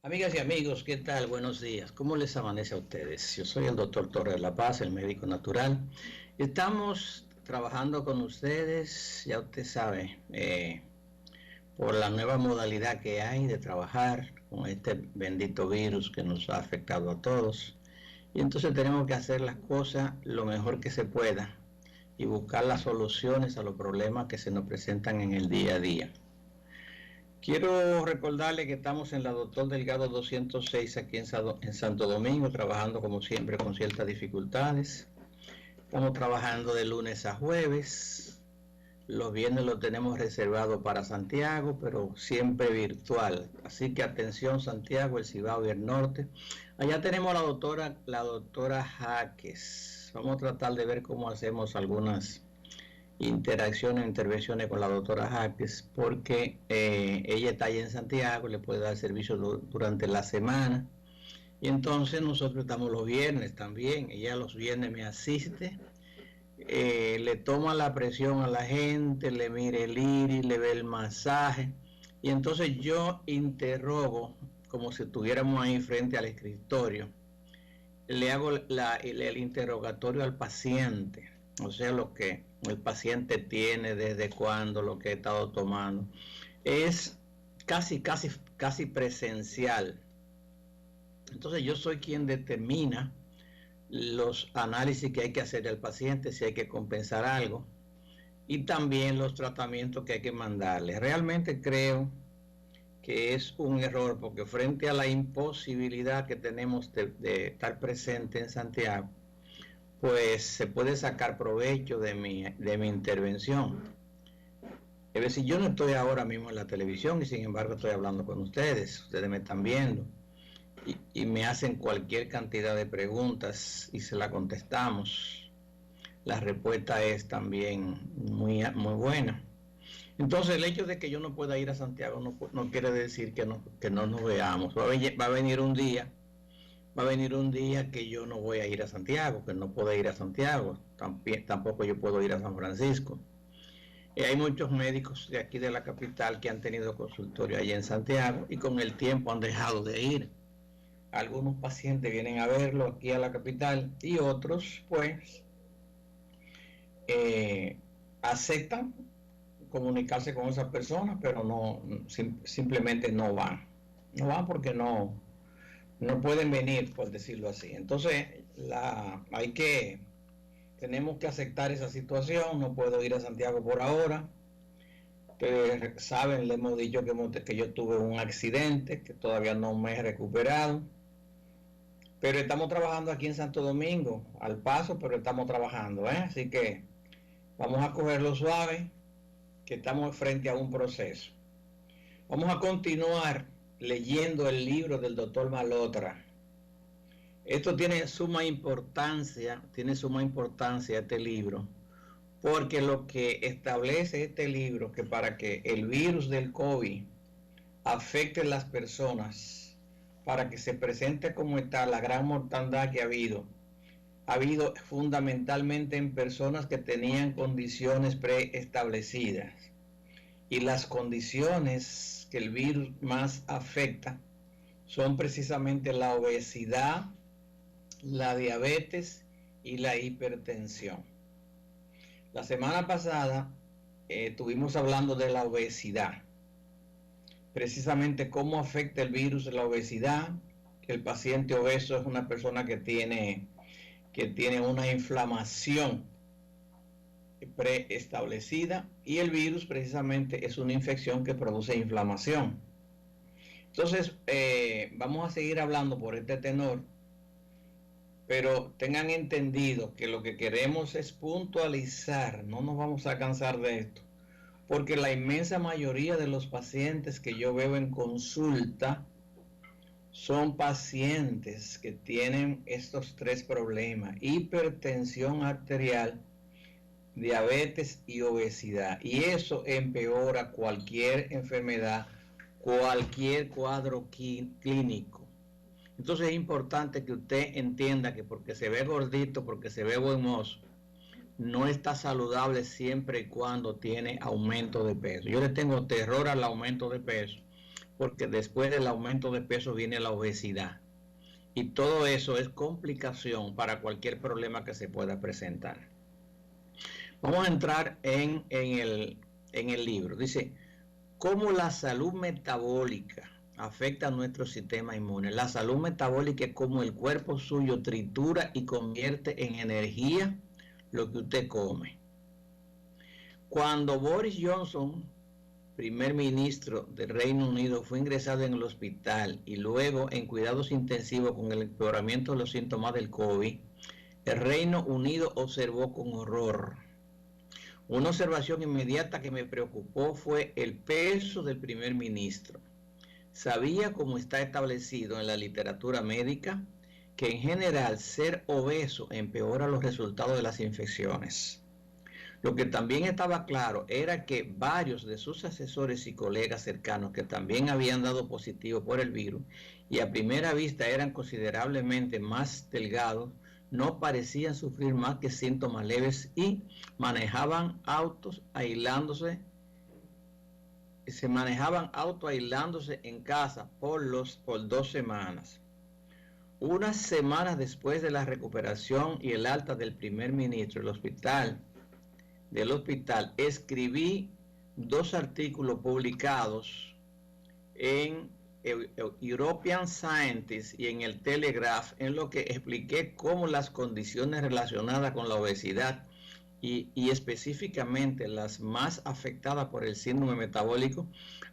Amigas y amigos, ¿qué tal? Buenos días. ¿Cómo les amanece a ustedes? Yo soy el doctor Torres de la Paz, el médico natural. Estamos trabajando con ustedes, ya usted sabe, por la nueva modalidad que hay de trabajar con este bendito virus que nos ha afectado a todos. Y entonces tenemos que hacer las cosas lo mejor que se pueda y buscar las soluciones a los problemas que se nos presentan en el día a día. Quiero recordarle que estamos en la Doctor Delgado 206 aquí en Santo Domingo, trabajando como siempre con ciertas dificultades. Estamos trabajando de lunes a jueves. Los viernes lo tenemos reservado para Santiago, pero siempre virtual. Así que atención Santiago, el Cibao y el Norte. Allá tenemos a la doctora Jaques. Vamos a tratar de ver cómo hacemos algunas interacciones, intervenciones con la doctora Jaques, porque ella está allá en Santiago, le puede dar servicio durante la semana. Y entonces nosotros estamos los viernes también. Ella los viernes me asiste, le toma la presión a la gente, le mire el iris, le ve el masaje. Y entonces yo interrogo como si estuviéramos ahí frente al escritorio. Le hago el interrogatorio al paciente, o sea, lo que el paciente tiene, desde cuándo, lo que ha estado tomando. Es casi presencial. Entonces yo soy quien determina los análisis que hay que hacer al paciente, si hay que compensar algo, y también los tratamientos que hay que mandarle. Realmente creo que es un error, porque frente a la imposibilidad que tenemos de estar presente en Santiago, pues se puede sacar provecho de mi intervención. Es decir, yo no estoy ahora mismo en la televisión y sin embargo estoy hablando con ustedes me están viendo y me hacen cualquier cantidad de preguntas y se la contestamos. La respuesta es también muy buena. Entonces el hecho de que yo no pueda ir a Santiago no quiere decir que no nos veamos. Va a venir un día que yo no voy a ir a Santiago, que no puedo ir a Santiago, tampoco yo puedo ir a San Francisco. Hay muchos médicos de aquí de la capital que han tenido consultorio allá en Santiago y con el tiempo han dejado de ir. Algunos pacientes vienen a verlo aquí a la capital y otros pues aceptan comunicarse con esas personas, pero simplemente no van. No van porque no pueden venir, por decirlo así. Entonces, tenemos que aceptar esa situación. No puedo ir a Santiago por ahora. Ustedes saben, le hemos dicho que yo tuve un accidente, que todavía no me he recuperado. Pero estamos trabajando aquí en Santo Domingo, al paso, pero estamos trabajando, Así que vamos a cogerlo suave, que estamos frente a un proceso. Vamos a continuar leyendo el libro del doctor Malotra. Esto tiene suma importancia este libro, porque lo que establece este libro, que para que el virus del COVID afecte a las personas, para que se presente como está la gran mortandad que ha habido fundamentalmente en personas que tenían condiciones preestablecidas. Y las condiciones que el virus más afecta son precisamente la obesidad, la diabetes y la hipertensión. La semana pasada estuvimos hablando de la obesidad, precisamente cómo afecta el virus la obesidad, que el paciente obeso es una persona que tiene una inflamación preestablecida y el virus precisamente es una infección que produce inflamación. Entonces vamos a seguir hablando por este tenor, pero tengan entendido que lo que queremos es puntualizar, no nos vamos a cansar de esto, porque la inmensa mayoría de los pacientes que yo veo en consulta son pacientes que tienen estos tres problemas: hipertensión arterial, diabetes y obesidad, y eso empeora cualquier enfermedad, cualquier cuadro clínico. Entonces es importante que usted entienda que porque se ve gordito, porque se ve buen mozo, no está saludable siempre y cuando tiene aumento de peso. Yo le tengo terror al aumento de peso, porque después del aumento de peso viene la obesidad. Y todo eso es complicación para cualquier problema que se pueda presentar. Vamos a entrar en el libro. Dice, ¿cómo la salud metabólica afecta a nuestro sistema inmune? La salud metabólica es como el cuerpo suyo tritura y convierte en energía lo que usted come. Cuando Boris Johnson, primer ministro del Reino Unido, fue ingresado en el hospital y luego en cuidados intensivos con el empeoramiento de los síntomas del COVID, el Reino Unido observó con horror. Una observación inmediata que me preocupó fue el peso del primer ministro. Sabía, como está establecido en la literatura médica, que en general ser obeso empeora los resultados de las infecciones. Lo que también estaba claro era que varios de sus asesores y colegas cercanos que también habían dado positivo por el virus y a primera vista eran considerablemente más delgados, no parecían sufrir más que síntomas leves y manejaban autos aislándose en casa por 2 semanas. Unas semanas después de la recuperación y el alta del primer ministro del hospital, escribí 2 artículos publicados en European Scientist y en el Telegraph, en lo que expliqué cómo las condiciones relacionadas con la obesidad y específicamente las más afectadas por el síndrome metabólico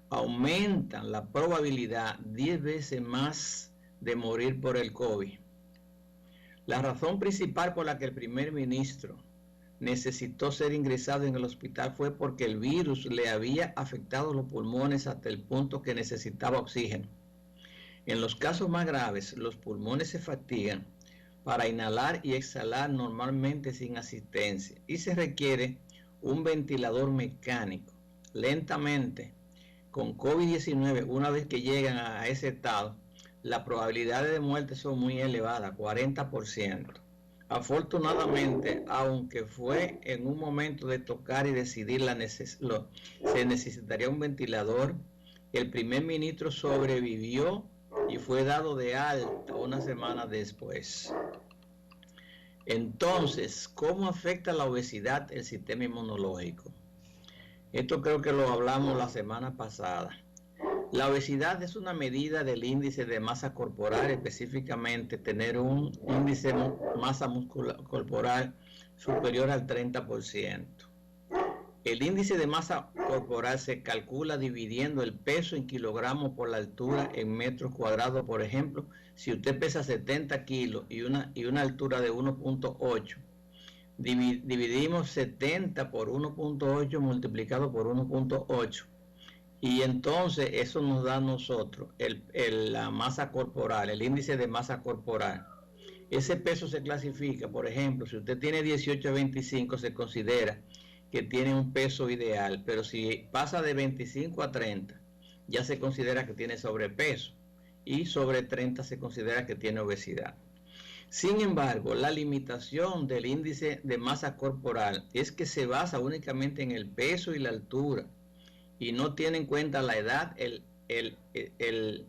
aumentan la probabilidad 10 veces más de morir por el COVID. La razón principal por la que el primer ministro necesitó ser ingresado en el hospital fue porque el virus le había afectado los pulmones hasta el punto que necesitaba oxígeno. En los casos más graves, los pulmones se fatigan para inhalar y exhalar normalmente sin asistencia y se requiere un ventilador mecánico. Lentamente, con COVID-19, una vez que llegan a ese estado, las probabilidades de muerte son muy elevadas, 40%. Afortunadamente, aunque fue en un momento de tocar y decidir se necesitaría un ventilador, el primer ministro sobrevivió y fue dado de alta una semana después. Entonces, ¿cómo afecta la obesidad el sistema inmunológico? Esto creo que lo hablamos la semana pasada. La obesidad es una medida del índice de masa corporal, específicamente tener un índice de masa corporal superior al 30%. El índice de masa corporal se calcula dividiendo el peso en kilogramos por la altura en metros cuadrados. Por ejemplo, si usted pesa 70 kilos y una altura de 1.8, dividimos 70 por 1.8 multiplicado por 1.8. Y entonces eso nos da a nosotros la masa corporal, el índice de masa corporal. Ese peso se clasifica, por ejemplo, si usted tiene 18 a 25, se considera que tiene un peso ideal, pero si pasa de 25 a 30, ya se considera que tiene sobrepeso, y sobre 30 se considera que tiene obesidad. Sin embargo, la limitación del índice de masa corporal es que se basa únicamente en el peso y la altura, y no tiene en cuenta la edad, el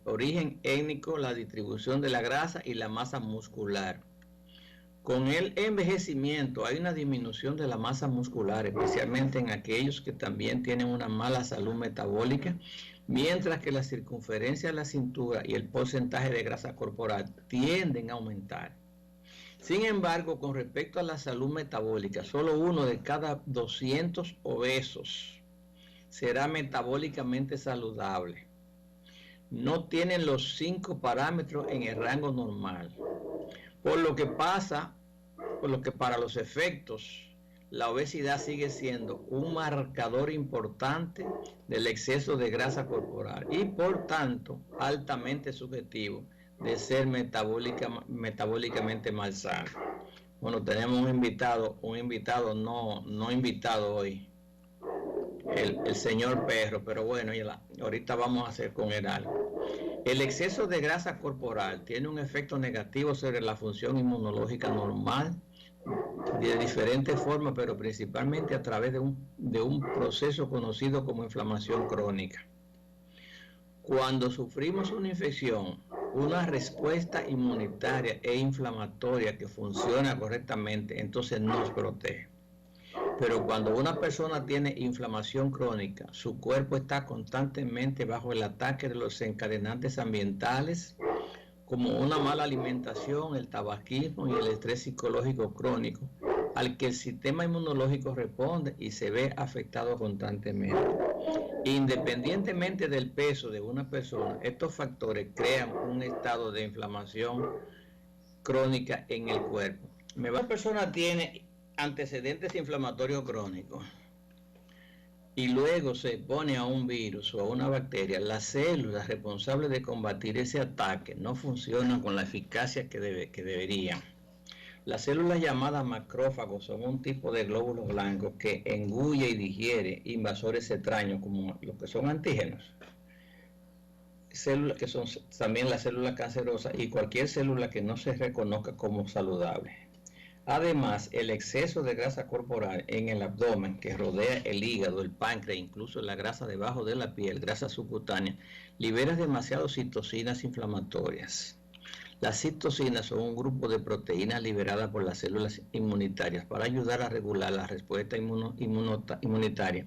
origen étnico, la distribución de la grasa y la masa muscular. Con el envejecimiento hay una disminución de la masa muscular, especialmente en aquellos que también tienen una mala salud metabólica, mientras que la circunferencia de la cintura y el porcentaje de grasa corporal tienden a aumentar. Sin embargo, con respecto a la salud metabólica, solo 1 de cada 200 obesos será metabólicamente saludable. No tienen los 5 parámetros en el rango normal, por lo que para los efectos, la obesidad sigue siendo un marcador importante del exceso de grasa corporal y por tanto altamente subjetivo de ser metabólicamente malsano. Bueno, tenemos un invitado no invitado hoy, el señor Perro, pero bueno, ahorita vamos a hacer con él algo. El exceso de grasa corporal tiene un efecto negativo sobre la función inmunológica normal de diferentes formas, pero principalmente a través de un proceso conocido como inflamación crónica. Cuando sufrimos una infección, una respuesta inmunitaria e inflamatoria que funciona correctamente, entonces nos protege. Pero cuando una persona tiene inflamación crónica, su cuerpo está constantemente bajo el ataque de los desencadenantes ambientales, como una mala alimentación, el tabaquismo y el estrés psicológico crónico, al que el sistema inmunológico responde y se ve afectado constantemente. Independientemente del peso de una persona, estos factores crean un estado de inflamación crónica en el cuerpo. Una persona tiene antecedentes inflamatorios crónicos y luego se expone a un virus o a una bacteria, las células responsables de combatir ese ataque no funcionan con la eficacia que deberían. Las células llamadas macrófagos son un tipo de glóbulos blancos que engulle y digiere invasores extraños como los que son antígenos, células que son también las células cancerosas y cualquier célula que no se reconozca como saludable. Además, el exceso de grasa corporal en el abdomen que rodea el hígado, el páncreas, incluso la grasa debajo de la piel, grasa subcutánea, libera demasiadas citocinas inflamatorias. Las citocinas son un grupo de proteínas liberadas por las células inmunitarias para ayudar a regular la respuesta inmunitaria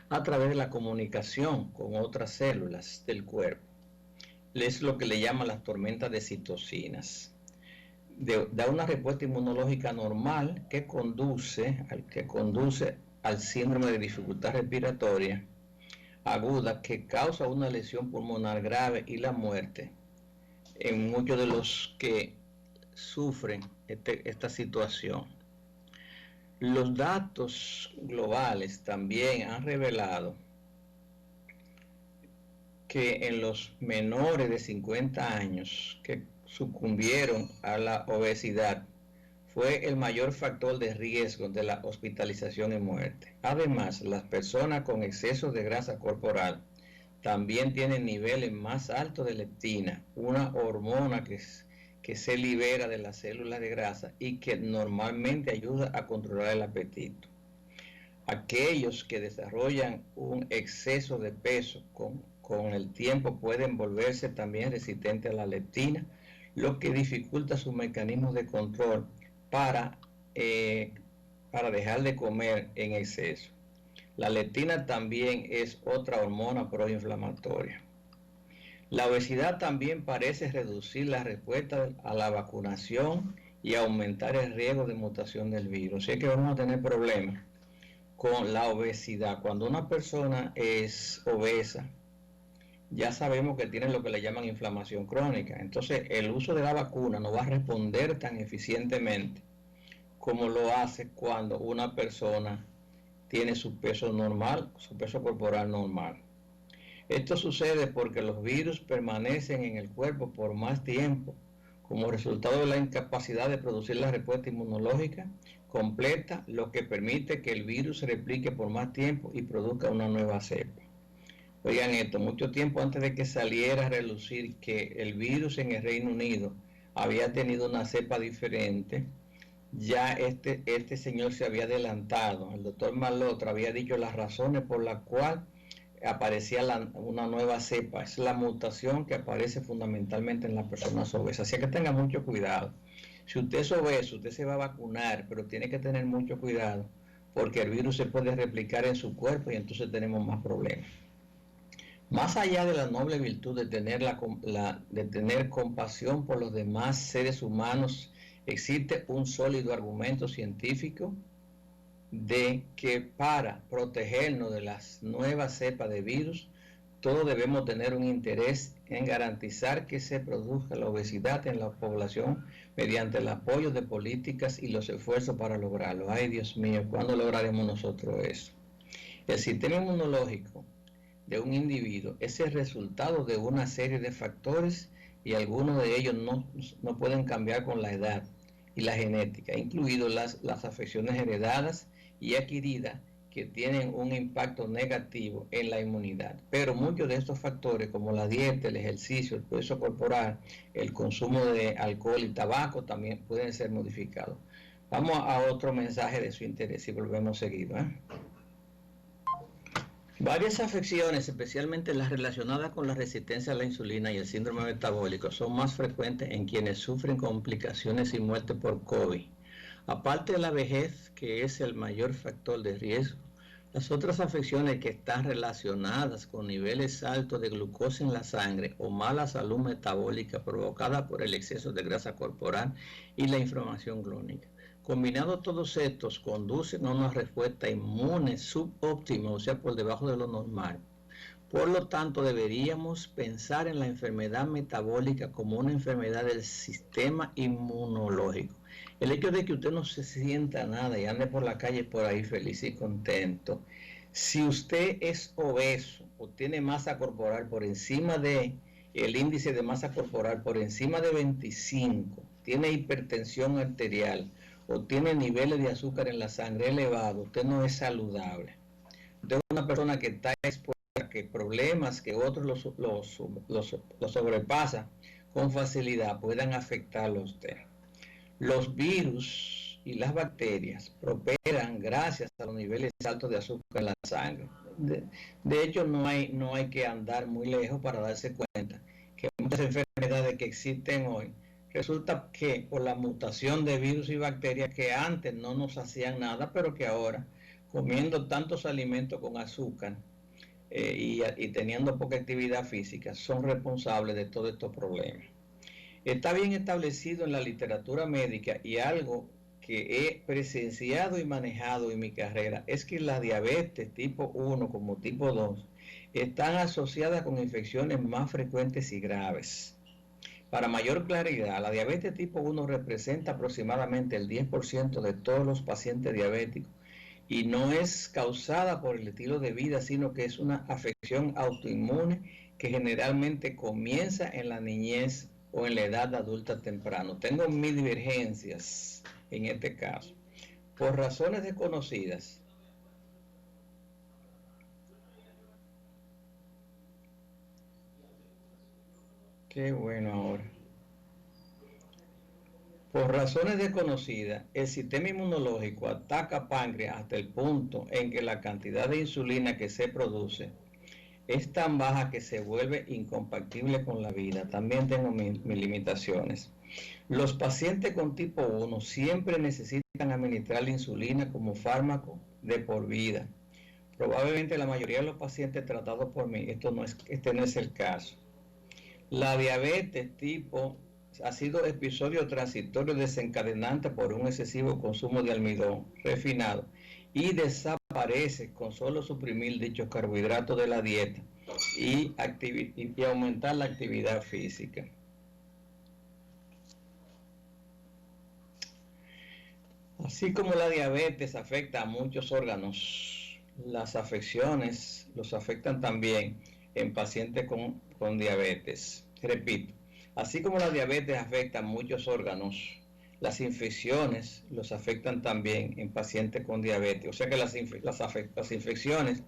a través de la comunicación con otras células del cuerpo. Es lo que le llaman las tormentas de citocinas. Da una respuesta inmunológica normal que conduce al síndrome de dificultad respiratoria aguda que causa una lesión pulmonar grave y la muerte en muchos de los que sufren esta situación. Los datos globales también han revelado que en los menores de 50 años que sucumbieron a la obesidad fue el mayor factor de riesgo de la hospitalización y muerte. Además, las personas con exceso de grasa corporal también tienen niveles más altos de leptina, una hormona que se libera de las células de grasa y que normalmente ayuda a controlar el apetito. Aquellos que desarrollan un exceso de peso con el tiempo pueden volverse también resistentes a la leptina, lo que dificulta su mecanismo de control para dejar de comer en exceso. La leptina también es otra hormona proinflamatoria. La obesidad también parece reducir la respuesta a la vacunación y aumentar el riesgo de mutación del virus. Así que vamos a tener problemas con la obesidad. Cuando una persona es obesa, ya sabemos que tiene lo que le llaman inflamación crónica. Entonces, el uso de la vacuna no va a responder tan eficientemente como lo hace cuando una persona tiene su peso normal, su peso corporal normal. Esto sucede porque los virus permanecen en el cuerpo por más tiempo, como resultado de la incapacidad de producir la respuesta inmunológica completa, lo que permite que el virus se replique por más tiempo y produzca una nueva cepa. Oigan esto, mucho tiempo antes de que saliera a relucir que el virus en el Reino Unido había tenido una cepa diferente, ya este señor se había adelantado. El doctor Malotra había dicho las razones por las cuales aparecía una nueva cepa. Es la mutación que aparece fundamentalmente en las personas obesas. Así que tenga mucho cuidado. Si usted es obeso, usted se va a vacunar, pero tiene que tener mucho cuidado porque el virus se puede replicar en su cuerpo y entonces tenemos más problemas. Más allá de la noble virtud de tener compasión por los demás seres humanos, existe un sólido argumento científico de que para protegernos de las nuevas cepas de virus, todos debemos tener un interés en garantizar que se produzca la obesidad en la población mediante el apoyo de políticas y los esfuerzos para lograrlo. Ay, Dios mío, ¿cuándo lograremos nosotros eso? El sistema inmunológico de un individuo es el resultado de una serie de factores y algunos de ellos no pueden cambiar con la edad y la genética, incluidos las afecciones heredadas y adquiridas que tienen un impacto negativo en la inmunidad. Pero muchos de estos factores, como la dieta, el ejercicio, el peso corporal, el consumo de alcohol y tabaco, también pueden ser modificados. Vamos a otro mensaje de su interés y volvemos seguido. Varias afecciones, especialmente las relacionadas con la resistencia a la insulina y el síndrome metabólico, son más frecuentes en quienes sufren complicaciones y muerte por COVID. Aparte de la vejez, que es el mayor factor de riesgo, las otras afecciones que están relacionadas con niveles altos de glucosa en la sangre o mala salud metabólica provocada por el exceso de grasa corporal y la inflamación crónica. Combinados todos estos conducen a una respuesta inmune subóptima, o sea, por debajo de lo normal. Por lo tanto, deberíamos pensar en la enfermedad metabólica como una enfermedad del sistema inmunológico. El hecho de que usted no se sienta nada y ande por la calle por ahí feliz y contento, si usted es obeso o tiene masa corporal por encima de el índice de masa corporal por encima de 25, tiene hipertensión arterial o tiene niveles de azúcar en la sangre elevados, usted no es saludable. Usted es una persona que está expuesta a que problemas que otros los sobrepasan con facilidad puedan afectarlo a usted. Los virus y las bacterias prosperan gracias a los niveles altos de azúcar en la sangre. De hecho, no hay que andar muy lejos para darse cuenta que muchas enfermedades que existen hoy resulta que por la mutación de virus y bacterias que antes no nos hacían nada, pero que ahora, comiendo tantos alimentos con azúcar y teniendo poca actividad física, son responsables de todos estos problemas. Está bien establecido en la literatura médica y algo que he presenciado y manejado en mi carrera es que la diabetes tipo 1 como tipo 2 están asociadas con infecciones más frecuentes y graves. Para mayor claridad, la diabetes tipo 1 representa aproximadamente el 10% de todos los pacientes diabéticos y no es causada por el estilo de vida, sino que es una afección autoinmune que generalmente comienza en la niñez o en la edad adulta temprano. Tengo mis divergencias en este caso. Por razones desconocidas, qué bueno ahora. Por razones desconocidas, el sistema inmunológico ataca páncreas hasta el punto en que la cantidad de insulina que se produce es tan baja que se vuelve incompatible con la vida. También tengo mis limitaciones. Los pacientes con tipo 1 siempre necesitan administrar la insulina como fármaco de por vida. Probablemente la mayoría de los pacientes tratados por mí, este no es el caso. La diabetes tipo ha sido episodio transitorio desencadenante por un excesivo consumo de almidón refinado y desaparece con solo suprimir dichos carbohidratos de la dieta y aumentar la actividad física. Así como la diabetes afecta a muchos órganos, las afecciones los afectan también en pacientes con diabetes. Repito, así como la diabetes afecta a muchos órganos, las infecciones los afectan también en pacientes con diabetes. O sea que las infecciones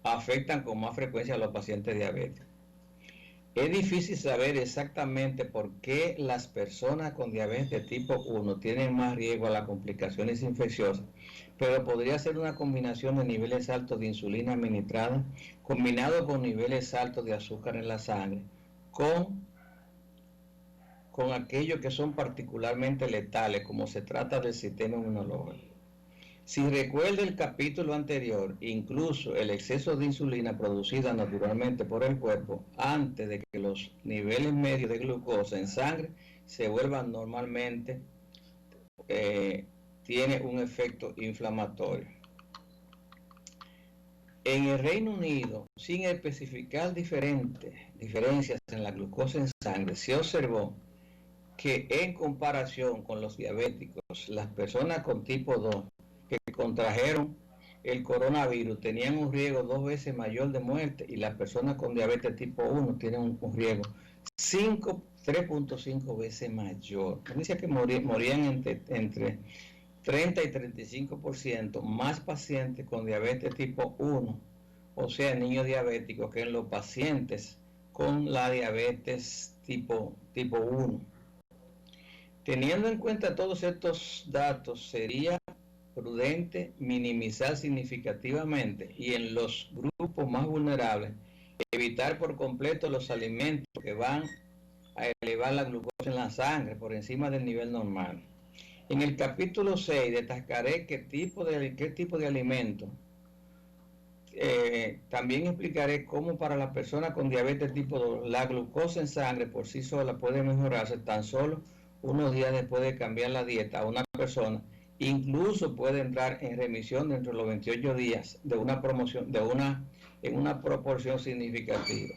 afectan con más frecuencia a los pacientes diabéticos. Es difícil saber exactamente por qué las personas con diabetes de tipo 1 tienen más riesgo a las complicaciones infecciosas, pero podría ser una combinación de niveles altos de insulina administrada, combinado con niveles altos de azúcar en la sangre, con aquellos que son particularmente letales, como se trata del sistema inmunológico. Si recuerda el capítulo anterior, incluso el exceso de insulina producida naturalmente por el cuerpo antes de que los niveles medios de glucosa en sangre se vuelvan normalmente, tiene un efecto inflamatorio. En el Reino Unido, sin especificar diferencias en la glucosa en sangre, se observó que en comparación con los diabéticos, las personas con tipo 2 que contrajeron el coronavirus tenían un riesgo 2 veces mayor de muerte y las personas con diabetes tipo 1 tienen un riesgo 3.5 veces mayor. Dice que morían entre 30 y 35% más pacientes con diabetes tipo 1, o sea, niños diabéticos, que en los pacientes con la diabetes tipo 1. Teniendo en cuenta todos estos datos, sería prudente minimizar significativamente y en los grupos más vulnerables, evitar por completo los alimentos que van a elevar la glucosa en la sangre por encima del nivel normal. En el capítulo 6 destacaré qué tipo de alimentos. También explicaré cómo para la persona con diabetes tipo 2 la glucosa en sangre por sí sola puede mejorarse tan solo unos días después de cambiar la dieta a una persona. Incluso puede entrar en remisión dentro de los 28 días en una proporción significativa.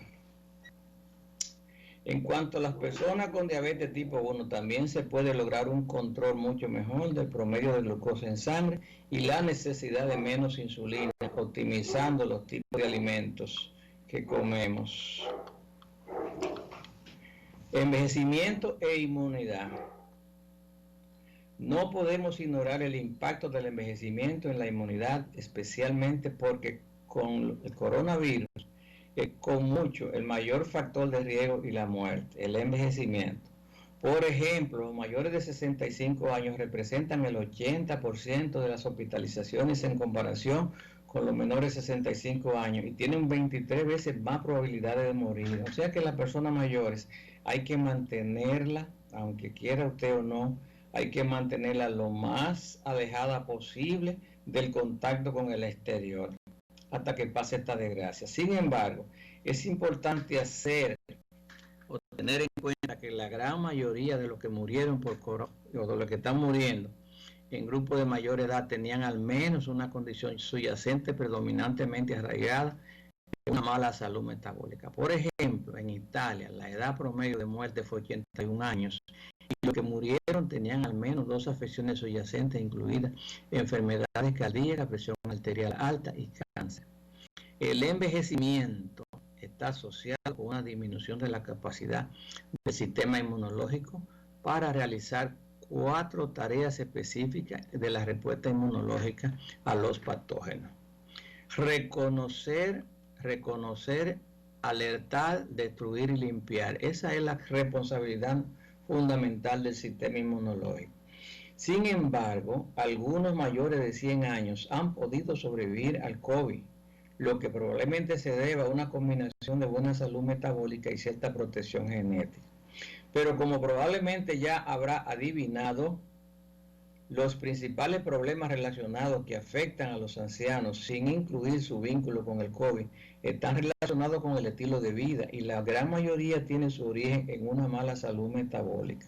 En cuanto a las personas con diabetes tipo 1, también se puede lograr un control mucho mejor del promedio de glucosa en sangre y la necesidad de menos insulina, optimizando los tipos de alimentos que comemos. Envejecimiento e inmunidad. No podemos ignorar el impacto del envejecimiento en la inmunidad, especialmente porque con el coronavirus con mucho el mayor factor de riesgo y la muerte, el envejecimiento. Por ejemplo, los mayores de 65 años representan el 80% de las hospitalizaciones en comparación con los menores de 65 años y tienen 23 veces más probabilidades de morir. O sea que las personas mayores hay que mantenerla, aunque quiera usted o no, hay que mantenerla lo más alejada posible del contacto con el exterior hasta que pase esta desgracia. Sin embargo, es importante tener en cuenta que la gran mayoría de los que murieron por coronavirus, o de los que están muriendo en grupos de mayor edad, tenían al menos una condición subyacente predominantemente arraigada de una mala salud metabólica. Por ejemplo, en Italia, la edad promedio de muerte fue 81 años y los que murieron tenían al menos 2 afecciones subyacentes, incluidas enfermedades cardíacas, presión arterial alta y cáncer. El envejecimiento está asociado con una disminución de la capacidad del sistema inmunológico para realizar 4 tareas específicas de la respuesta inmunológica a los patógenos. Reconocer, alertar, destruir y limpiar. Esa es la responsabilidad fundamental del sistema inmunológico. Sin embargo, algunos mayores de 100 años han podido sobrevivir al COVID, lo que probablemente se deba a una combinación de buena salud metabólica y cierta protección genética. Pero como probablemente ya habrá adivinado, los principales problemas relacionados que afectan a los ancianos, sin incluir su vínculo con el COVID, están relacionados con el estilo de vida y la gran mayoría tiene su origen en una mala salud metabólica.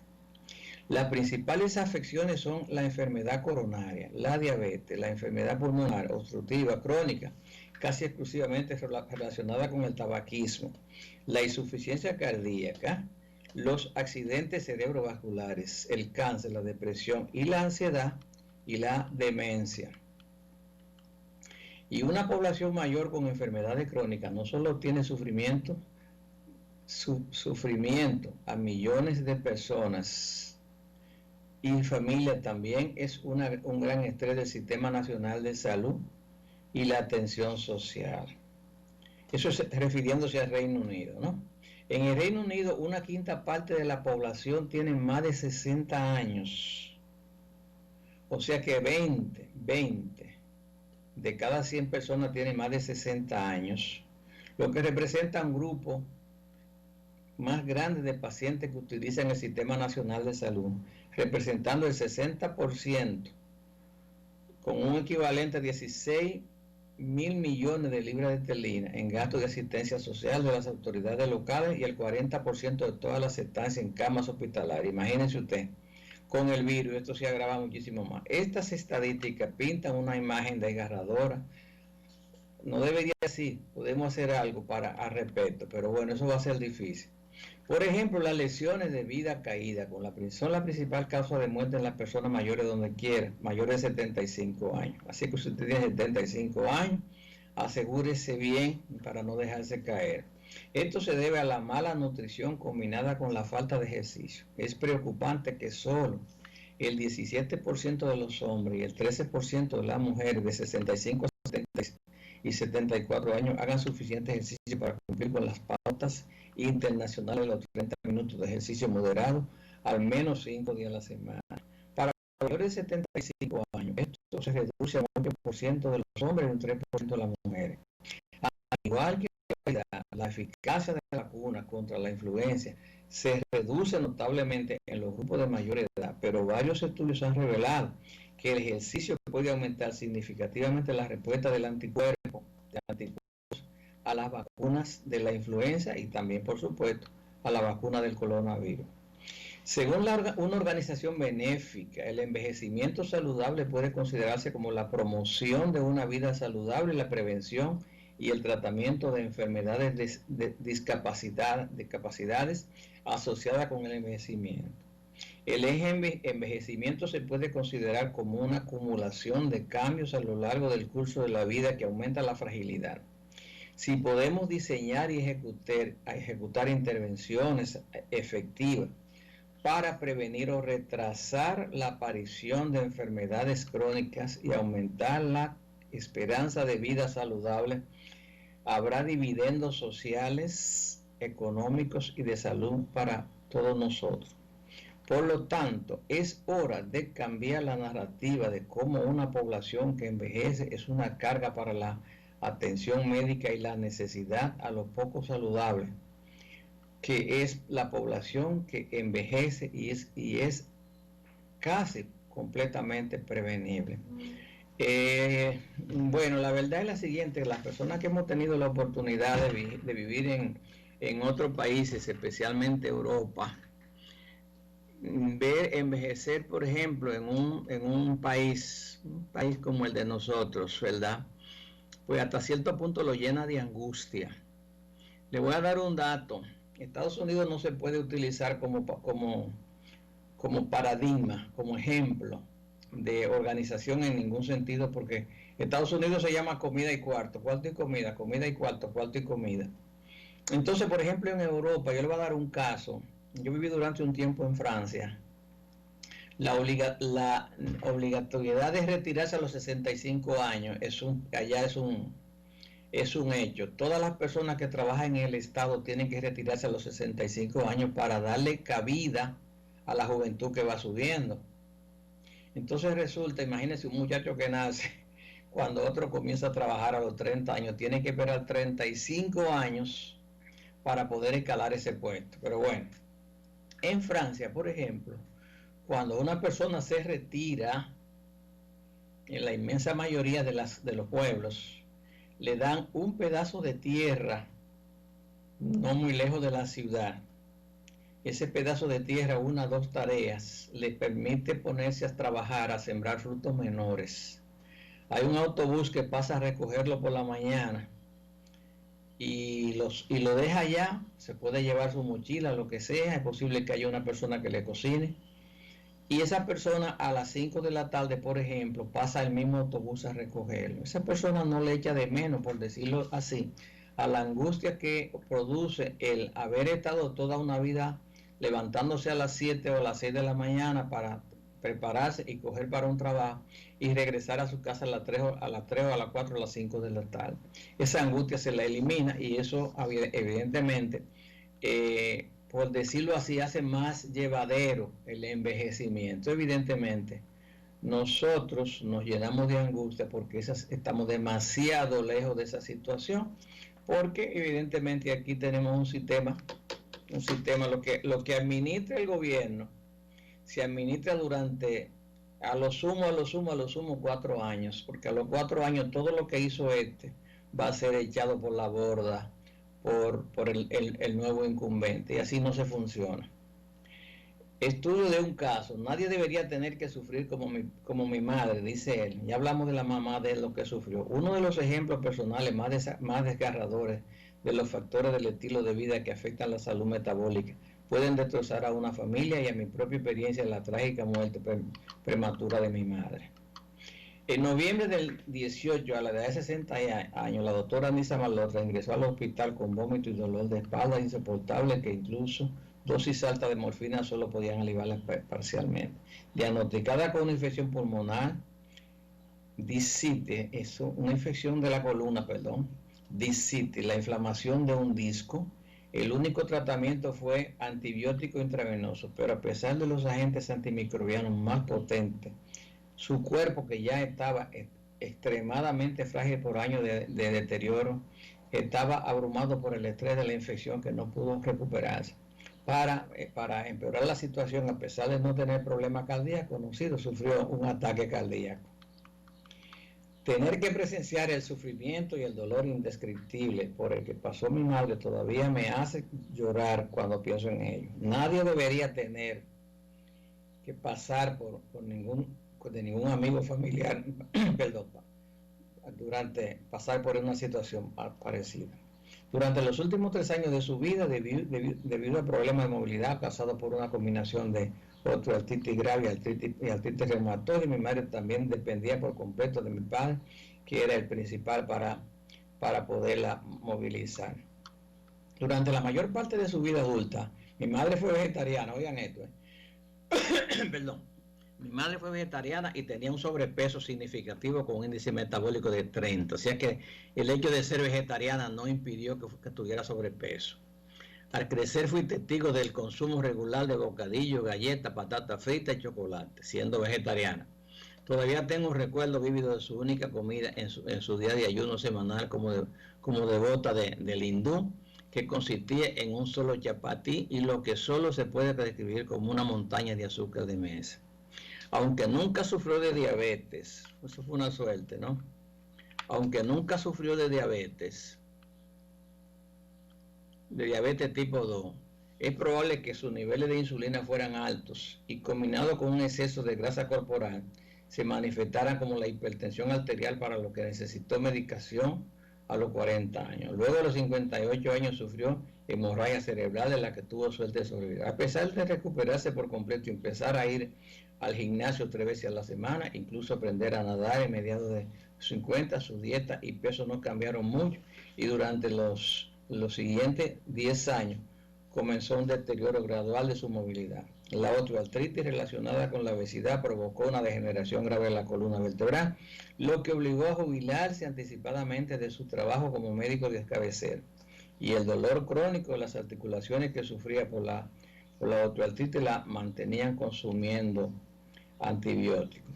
Las principales afecciones son la enfermedad coronaria, la diabetes, la enfermedad pulmonar obstructiva crónica, casi exclusivamente relacionada con el tabaquismo, la insuficiencia cardíaca, los accidentes cerebrovasculares, el cáncer, la depresión y la ansiedad y la demencia. Y una población mayor con enfermedades crónicas no solo tiene sufrimiento a millones de personas y familias, también es un gran estrés del Sistema Nacional de Salud y la atención social. Eso es refiriéndose al Reino Unido, ¿no? En el Reino Unido, 1/5 parte de la población tiene más de 60 años. O sea que 20 de cada 100 personas tienen más de 60 años, lo que representa un grupo más grande de pacientes que utilizan el Sistema Nacional de Salud, representando el 60%, con un equivalente a 16.000 millones de libras esterlinas en gastos de asistencia social de las autoridades locales y el 40% de todas las estancias en camas hospitalarias. Imagínense usted, con el virus esto se agrava muchísimo más. Estas estadísticas pintan una imagen desgarradora. No debería así, podemos hacer algo al respecto, pero bueno, eso va a ser difícil. Por ejemplo, las lesiones de vida caída son la principal causa de muerte en las personas mayores donde quiera, mayores de 75 años. Así que si usted tiene 75 años, asegúrese bien para no dejarse caer. Esto se debe a la mala nutrición combinada con la falta de ejercicio. Es preocupante que solo el 17% de los hombres y el 13% de las mujeres de 65 y 74 años hagan suficiente ejercicio para cumplir con las pautas internacionales de los 30 minutos de ejercicio moderado al menos 5 días a la semana. Para mayores de 75 años, esto se reduce a un 8% de los hombres y un 3% de las mujeres. Al igual que la eficacia de la vacuna contra la influenza se reduce notablemente en los grupos de mayor edad, pero varios estudios han revelado que el ejercicio puede aumentar significativamente la respuesta del anticuerpo a las vacunas de la influenza y también, por supuesto, a la vacuna del coronavirus. Según una organización benéfica, el envejecimiento saludable puede considerarse como la promoción de una vida saludable, la prevención y el tratamiento de enfermedades de discapacidades asociadas con el envejecimiento. El envejecimiento se puede considerar como una acumulación de cambios a lo largo del curso de la vida que aumenta la fragilidad. Si podemos diseñar y ejecutar intervenciones efectivas para prevenir o retrasar la aparición de enfermedades crónicas y aumentar la esperanza de vida saludable, habrá dividendos sociales, económicos y de salud para todos nosotros. Por lo tanto, es hora de cambiar la narrativa de cómo una población que envejece es una carga para la atención médica y la necesidad a lo poco saludable, que es la población que envejece y es casi completamente prevenible. Bueno, la verdad es la siguiente: las personas que hemos tenido la oportunidad de vivir en otros países, especialmente Europa, ver envejecer, por ejemplo, en un país como el de nosotros, ¿verdad? Pues hasta cierto punto lo llena de angustia. Le voy a dar un dato. Estados Unidos no se puede utilizar como paradigma, como ejemplo de organización en ningún sentido, porque Estados Unidos se llama comida y cuarto y comida, comida y cuarto y comida. Entonces, por ejemplo, en Europa, yo le voy a dar un caso. Yo viví durante un tiempo en Francia. La obligatoriedad de retirarse a los 65 años allá es un hecho. Todas las personas que trabajan en el Estado tienen que retirarse a los 65 años para darle cabida a la juventud que va subiendo. Entonces resulta, imagínense un muchacho que nace cuando otro comienza a trabajar a los 30 años, tiene que esperar 35 años para poder escalar ese puesto. Pero bueno, en Francia, por ejemplo, cuando una persona se retira, en la inmensa mayoría de los pueblos, le dan un pedazo de tierra no muy lejos de la ciudad. Ese pedazo de tierra, 1 o 2 tareas, le permite ponerse a trabajar, a sembrar frutos menores. Hay un autobús que pasa a recogerlo por la mañana y lo deja allá. Se puede llevar su mochila, lo que sea. Es posible que haya una persona que le cocine. Y esa persona a las 5 de la tarde, por ejemplo, pasa el mismo autobús a recogerlo. Esa persona no le echa de menos, por decirlo así, a la angustia que produce el haber estado toda una vida levantándose a las 7 o a las 6 de la mañana para prepararse y coger para un trabajo y regresar a su casa a las 3 o a las 4 o a las 5 de la tarde. Esa angustia se la elimina y eso evidentemente, por decirlo así, hace más llevadero el envejecimiento. Evidentemente, nosotros nos llenamos de angustia porque estamos demasiado lejos de esa situación, porque evidentemente aquí tenemos un sistema, lo que administra el gobierno, se administra durante a lo sumo 4 años, porque a los 4 años todo lo que hizo va a ser echado por la borda por el nuevo incumbente, y así no se funciona. Estudio de un caso: nadie debería tener que sufrir como mi madre, dice él. Ya hablamos de la mamá de lo que sufrió. Uno de los ejemplos personales más desgarradores de los factores del estilo de vida que afectan la salud metabólica pueden destrozar a una familia, y a mi propia experiencia en la trágica muerte prematura de mi madre. En noviembre del 18, a la edad de 60 años, la doctora Anisa Malotra ingresó al hospital con vómito y dolor de espalda insoportable que incluso dosis alta de morfina solo podían aliviarla parcialmente. Diagnosticada con una infección pulmonar, discite, una infección de la columna, discite, la inflamación de un disco, El único tratamiento fue antibiótico intravenoso, pero a pesar de los agentes antimicrobianos más potentes, su cuerpo, que ya estaba extremadamente frágil por años de deterioro, estaba abrumado por el estrés de la infección que no pudo recuperarse. Para empeorar la situación, a pesar de no tener problemas cardíacos conocidos, sufrió un ataque cardíaco. Tener que presenciar el sufrimiento y el dolor indescriptible por el que pasó mi madre todavía me hace llorar cuando pienso en ello. Nadie debería tener que pasar por ningún amigo familiar, perdón, pasar por una situación parecida. Durante los últimos 3 años de su vida, debido a problemas de movilidad, pasado por una combinación de osteoartritis grave y artritis reumatoide, mi madre también dependía por completo de mi padre, que era el principal para poderla movilizar. Durante la mayor parte de su vida adulta, mi madre fue vegetariana, oigan esto, perdón. Mi madre fue vegetariana y tenía un sobrepeso significativo con un índice metabólico de 30. O sea que el hecho de ser vegetariana no impidió que tuviera sobrepeso. Al crecer fui testigo del consumo regular de bocadillos, galletas, patatas fritas y chocolate, siendo vegetariana. Todavía tengo un recuerdo vívido de su única comida en su día de ayuno semanal como devota del hindú, que consistía en un solo chapatí y lo que solo se puede describir como una montaña de azúcar de mesa. Aunque nunca sufrió de diabetes, eso fue una suerte, ¿no? Aunque nunca sufrió de diabetes tipo 2, es probable que sus niveles de insulina fueran altos y combinado con un exceso de grasa corporal, se manifestaran como la hipertensión arterial, para lo que necesitó medicación a los 40 años. Luego de los 58 años sufrió hemorragia cerebral, de la que tuvo suerte de sobrevivir. A pesar de recuperarse por completo y empezar a ir al gimnasio 3 veces a la semana, incluso aprender a nadar en mediados de 50, su dieta y peso no cambiaron mucho, y durante los siguientes 10 años comenzó un deterioro gradual de su movilidad. La osteoartritis relacionada con la obesidad provocó una degeneración grave de la columna vertebral, lo que obligó a jubilarse anticipadamente de su trabajo como médico de cabecera. Y el dolor crónico de las articulaciones que sufría por la osteoartritis la mantenían consumiendo antibióticos.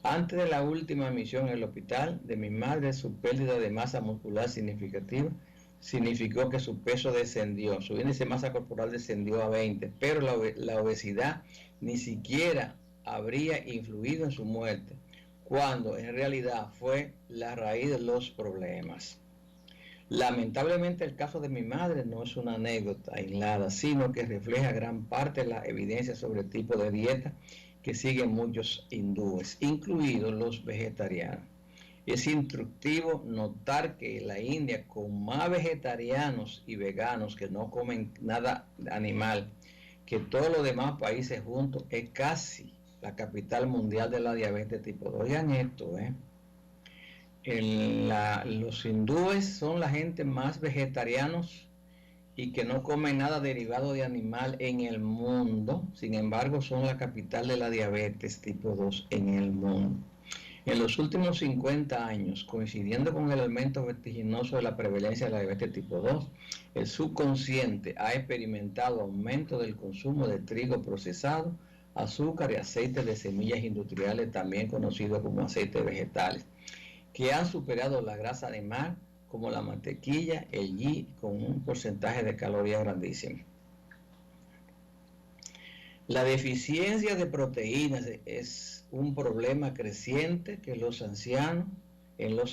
Antes de la última admisión en el hospital de mi madre, su pérdida de masa muscular significativa significó que su peso descendió, su índice de masa corporal descendió a 20, pero la obesidad ni siquiera habría influido en su muerte, cuando en realidad fue la raíz de los problemas. Lamentablemente el caso de mi madre no es una anécdota aislada, sino que refleja gran parte de la evidencia sobre el tipo de dieta que siguen muchos hindúes, incluidos los vegetarianos. Es instructivo notar que en la India, con más vegetarianos y veganos que no comen nada animal que todos los demás países juntos, es casi la capital mundial de la diabetes tipo 2. Oigan esto, los hindúes son la gente más vegetarianos y que no comen nada derivado de animal en el mundo. Sin embargo, son la capital de la diabetes tipo 2 en el mundo. En los últimos 50 años, coincidiendo con el aumento vertiginoso de la prevalencia de la diabetes tipo 2, el subconsciente ha experimentado aumento del consumo de trigo procesado, azúcar y aceites de semillas industriales, también conocidos como aceites vegetales, que han superado la grasa animal, como la mantequilla, el ghee, con un porcentaje de calorías grandísimo. La deficiencia de proteínas es un problema creciente en los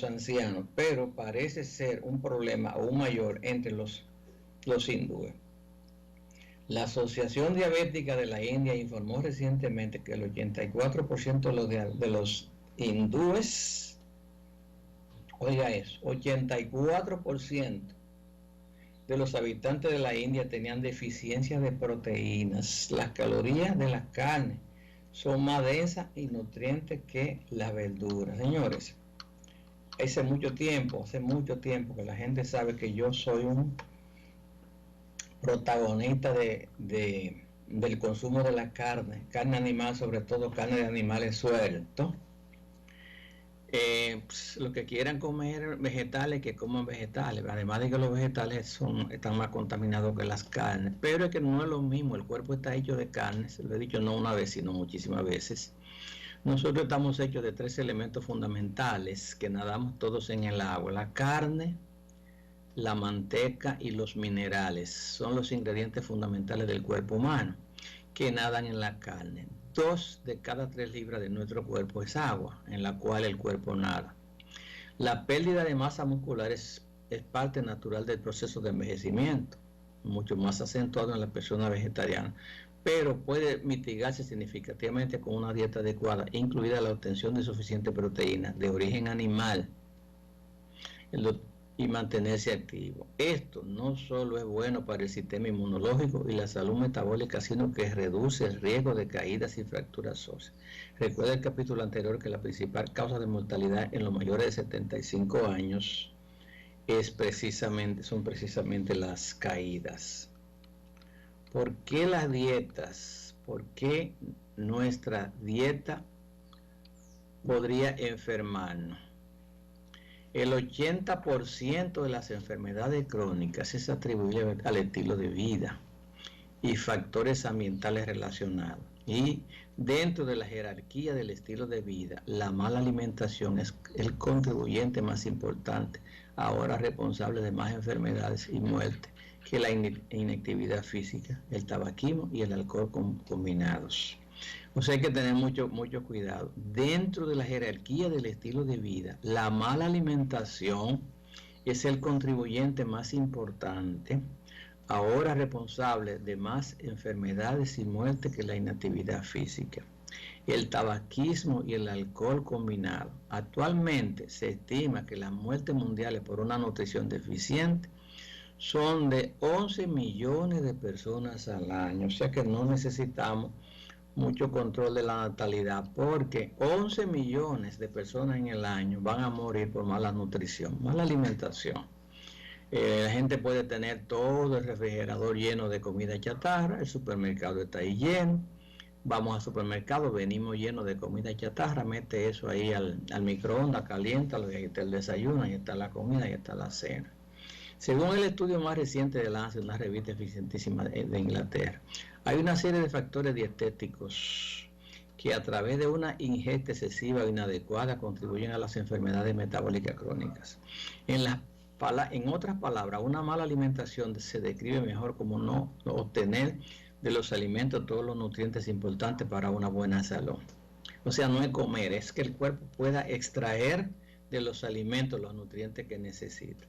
ancianos, pero parece ser un problema aún mayor entre los hindúes. La Asociación Diabética de la India informó recientemente que el 84% de los hindúes, oiga eso, 84% de los habitantes de la India tenían deficiencia de proteínas. Las calorías de la carne son más densas y nutrientes que las verduras. Señores, hace mucho tiempo que la gente sabe que yo soy un protagonista del consumo de la carne animal, sobre todo carne de animales sueltos. Los que quieran comer vegetales, que coman vegetales, además de que los vegetales están más contaminados que las carnes, pero es que no es lo mismo, el cuerpo está hecho de carne, se lo he dicho no una vez, sino muchísimas veces. Nosotros estamos hechos de 3 elementos fundamentales que nadamos todos en el agua: la carne, la manteca y los minerales. Son los ingredientes fundamentales del cuerpo humano que nadan en la carne. 2 de cada 3 libras de nuestro cuerpo es agua, en la cual el cuerpo nada. La pérdida de masa muscular es parte natural del proceso de envejecimiento, mucho más acentuado en la persona vegetariana, pero puede mitigarse significativamente con una dieta adecuada, incluida la obtención de suficiente proteína de origen animal y mantenerse activo. Esto no solo es bueno para el sistema inmunológico y la salud metabólica, sino que reduce el riesgo de caídas y fracturas óseas. Recuerda el capítulo anterior que la principal causa de mortalidad en los mayores de 75 años son precisamente las caídas. ¿Por qué las dietas? ¿Por qué nuestra dieta podría enfermarnos? El 80% de las enfermedades crónicas es atribuible al estilo de vida y factores ambientales relacionados. Y dentro de la jerarquía del estilo de vida, la mala alimentación es el contribuyente más importante, ahora responsable de más enfermedades y muertes que la inactividad física, el tabaquismo y el alcohol combinados. O sea, hay que tener mucho cuidado. Dentro de la jerarquía del estilo de vida, la mala alimentación es el contribuyente más importante, ahora responsable de más enfermedades y muertes que la inactividad física. El tabaquismo y el alcohol combinado. Actualmente se estima que las muertes mundiales por una nutrición deficiente son de 11 millones de personas al año. O sea que no necesitamos mucho control de la natalidad, porque 11 millones de personas en el año van a morir por mala nutrición, mala alimentación. La gente puede tener todo el refrigerador lleno de comida chatarra, el supermercado está ahí lleno, vamos al supermercado, venimos llenos de comida chatarra, mete eso ahí al microondas, caliéntalo, y ahí está el desayuno, ahí está la comida, ahí está la cena. Según el estudio más reciente de Lancet, una revista eficientísima de Inglaterra, hay una serie de factores dietéticos que a través de una ingesta excesiva o inadecuada contribuyen a las enfermedades metabólicas crónicas. En otras palabras, una mala alimentación se describe mejor como no obtener de los alimentos todos los nutrientes importantes para una buena salud. O sea, no es comer, es que el cuerpo pueda extraer de los alimentos los nutrientes que necesita.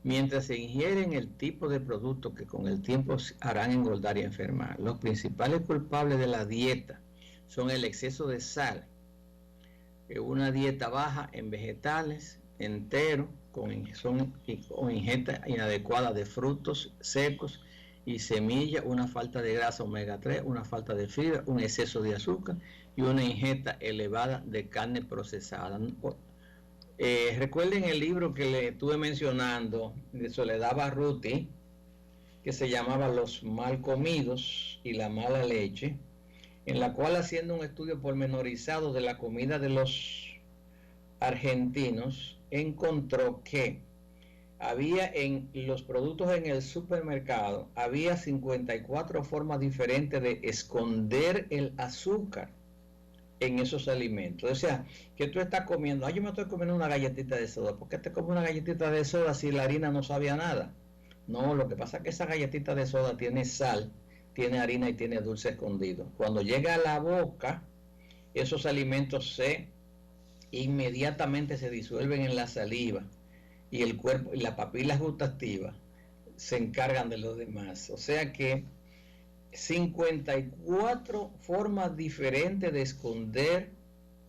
Mientras se ingieren el tipo de productos que con el tiempo harán engordar y enfermar. Los principales culpables de la dieta son el exceso de sal, una dieta baja en vegetales enteros, con ingesta inadecuada de frutos secos y semillas, una falta de grasa omega 3, una falta de fibra, un exceso de azúcar y una ingesta elevada de carne procesada. Recuerden el libro que le estuve mencionando de Soledad Barruti, que se llamaba Los mal comidos y la mala leche, en la cual, haciendo un estudio pormenorizado de la comida de los argentinos, encontró que había en los productos en el supermercado, había 54 formas diferentes de esconder el azúcar en esos alimentos. O sea, que tú estás comiendo, yo me estoy comiendo una galletita de soda. ¿Por qué te comes una galletita de soda si la harina no sabía nada? No, lo que pasa es que esa galletita de soda tiene sal, tiene harina y tiene dulce escondido. Cuando llega a la boca, esos alimentos inmediatamente se disuelven en la saliva y el cuerpo y las papilas gustativas se encargan de los demás. O sea que 54 formas diferentes de esconder,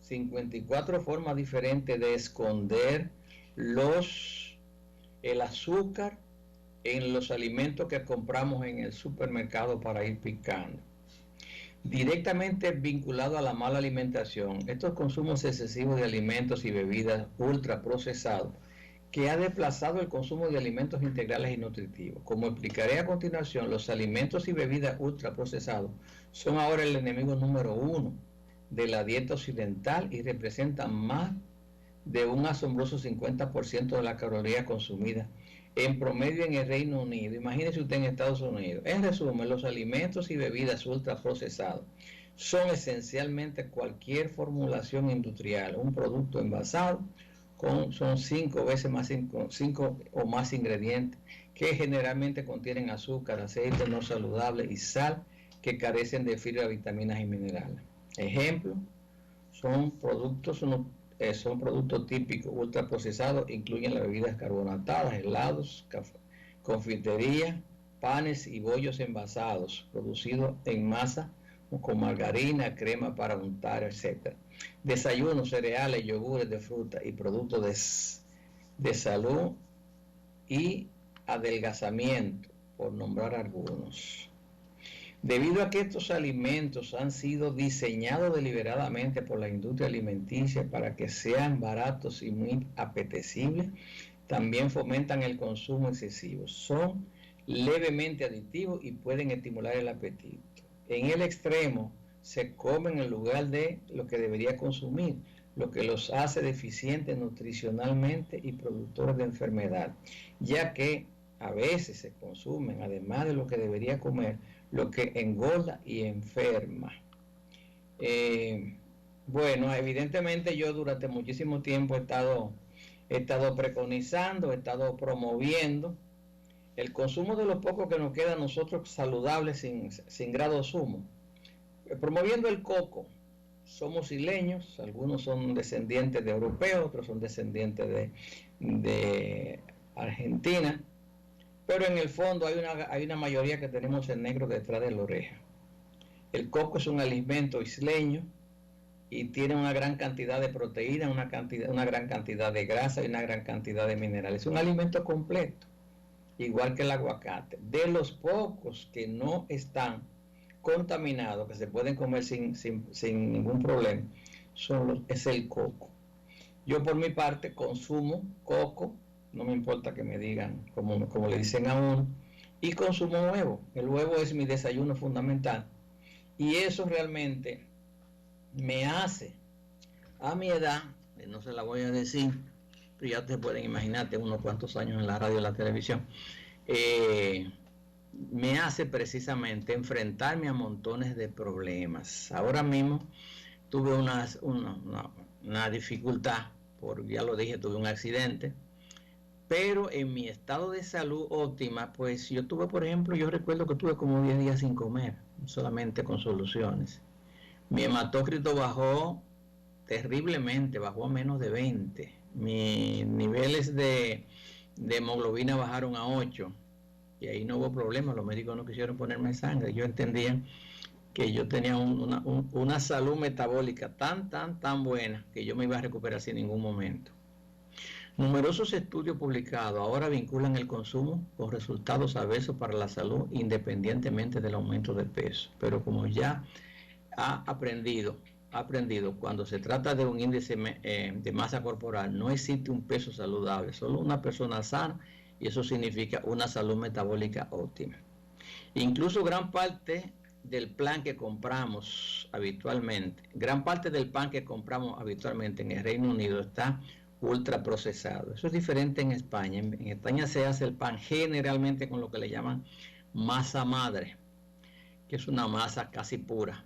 54 formas diferentes de esconder el azúcar en los alimentos que compramos en el supermercado para ir picando. Directamente vinculado a la mala alimentación, estos consumos excesivos de alimentos y bebidas ultraprocesados, que ha desplazado el consumo de alimentos integrales y nutritivos. Como explicaré a continuación, los alimentos y bebidas ultraprocesados son ahora el enemigo número 1 de la dieta occidental y representan más de un asombroso 50% de la caloría consumida en promedio en el Reino Unido. Imagínese usted en Estados Unidos. En resumen, los alimentos y bebidas ultraprocesados son esencialmente cualquier formulación industrial, un producto envasado, son 5 veces más, 5 o más ingredientes que generalmente contienen azúcar, aceite no saludable y sal que carecen de fibra, vitaminas y minerales. Ejemplo, son productos típicos ultraprocesados, incluyen las bebidas carbonatadas, helados, confitería, panes y bollos envasados, producidos en masa con margarina, crema para untar, etc. Desayunos, cereales, yogures de fruta y productos de salud y adelgazamiento, por nombrar algunos. Debido a que estos alimentos han sido diseñados deliberadamente por la industria alimenticia para que sean baratos y muy apetecibles, también fomentan el consumo excesivo. Son levemente aditivos y pueden estimular el apetito. En el extremo, se comen en lugar de lo que debería consumir, lo que los hace deficientes nutricionalmente y productores de enfermedad, ya que a veces se consumen, además de lo que debería comer, lo que engorda y enferma. Bueno, evidentemente yo durante muchísimo tiempo he estado preconizando, he estado promoviendo el consumo de lo poco que nos queda a nosotros saludables sin grado sumo. Promoviendo el coco. Somos isleños, algunos son descendientes de europeos, otros son descendientes de Argentina, pero en el fondo hay una mayoría que tenemos el negro detrás de la oreja. El coco es un alimento isleño y tiene una gran cantidad de proteína, una gran cantidad de grasa y una gran cantidad de minerales. Es un alimento completo, igual que el aguacate. De los pocos que no están contaminados, que se pueden comer sin ningún problema, es el coco. Yo por mi parte consumo coco, no me importa que me digan como le dicen a uno, y consumo huevo. El huevo es mi desayuno fundamental. Y eso realmente me hace, a mi edad, no se la voy a decir, pero ya ustedes pueden imaginar, tengo unos cuantos años en la radio y la televisión, me hace precisamente enfrentarme a montones de problemas. Ahora mismo tuve una dificultad, ya lo dije, tuve un accidente, pero en mi estado de salud óptima, pues yo tuve, por ejemplo, yo recuerdo que tuve como 10 días sin comer, solamente con soluciones. Mi hematócrito bajó terriblemente, bajó a menos de 20. Mis niveles de hemoglobina bajaron a 8. Y ahí no hubo problema, los médicos no quisieron ponerme sangre. Yo entendía que yo tenía una salud metabólica tan buena que yo me iba a recuperar sin ningún momento. Numerosos estudios publicados ahora vinculan el consumo con resultados adversos para la salud independientemente del aumento de peso. Pero como ya ha aprendido, cuando se trata de un índice de masa corporal, no existe un peso saludable, solo una persona sana, y eso significa una salud metabólica óptima. Incluso gran parte del pan que compramos habitualmente en el Reino Unido está ultraprocesado. Eso es diferente en España. En España se hace el pan generalmente con lo que le llaman masa madre, que es una masa casi pura.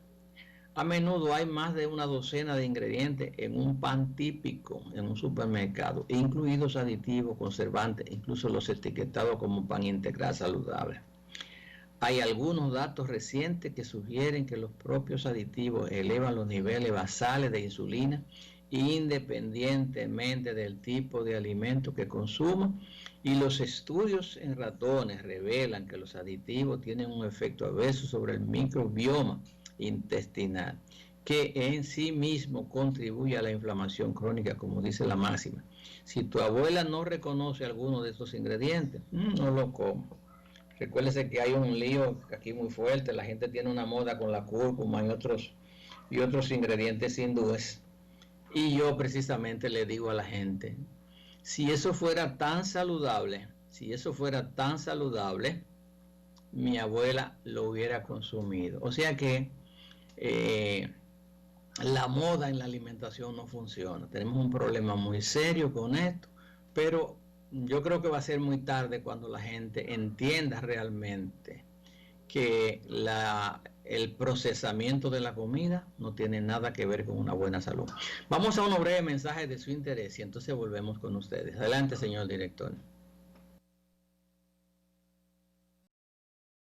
A menudo hay más de una docena de ingredientes en un pan típico en un supermercado, incluidos aditivos, conservantes, incluso los etiquetados como pan integral saludable. Hay algunos datos recientes que sugieren que los propios aditivos elevan los niveles basales de insulina independientemente del tipo de alimento que consuma, y los estudios en ratones revelan que los aditivos tienen un efecto adverso sobre el microbioma intestinal, que en sí mismo contribuye a la inflamación crónica, como dice la máxima. Si tu abuela no reconoce alguno de estos ingredientes, no lo coma. Recuérdese que hay un lío aquí muy fuerte, la gente tiene una moda con la cúrcuma y otros ingredientes hindúes. Y yo precisamente le digo a la gente, si eso fuera tan saludable, mi abuela lo hubiera consumido. O sea que la moda en la alimentación no funciona. Tenemos un problema muy serio con esto, pero yo creo que va a ser muy tarde cuando la gente entienda realmente que el procesamiento de la comida no tiene nada que ver con una buena salud. Vamos a unos breves mensajes de su interés y entonces volvemos con ustedes. Adelante, señor director.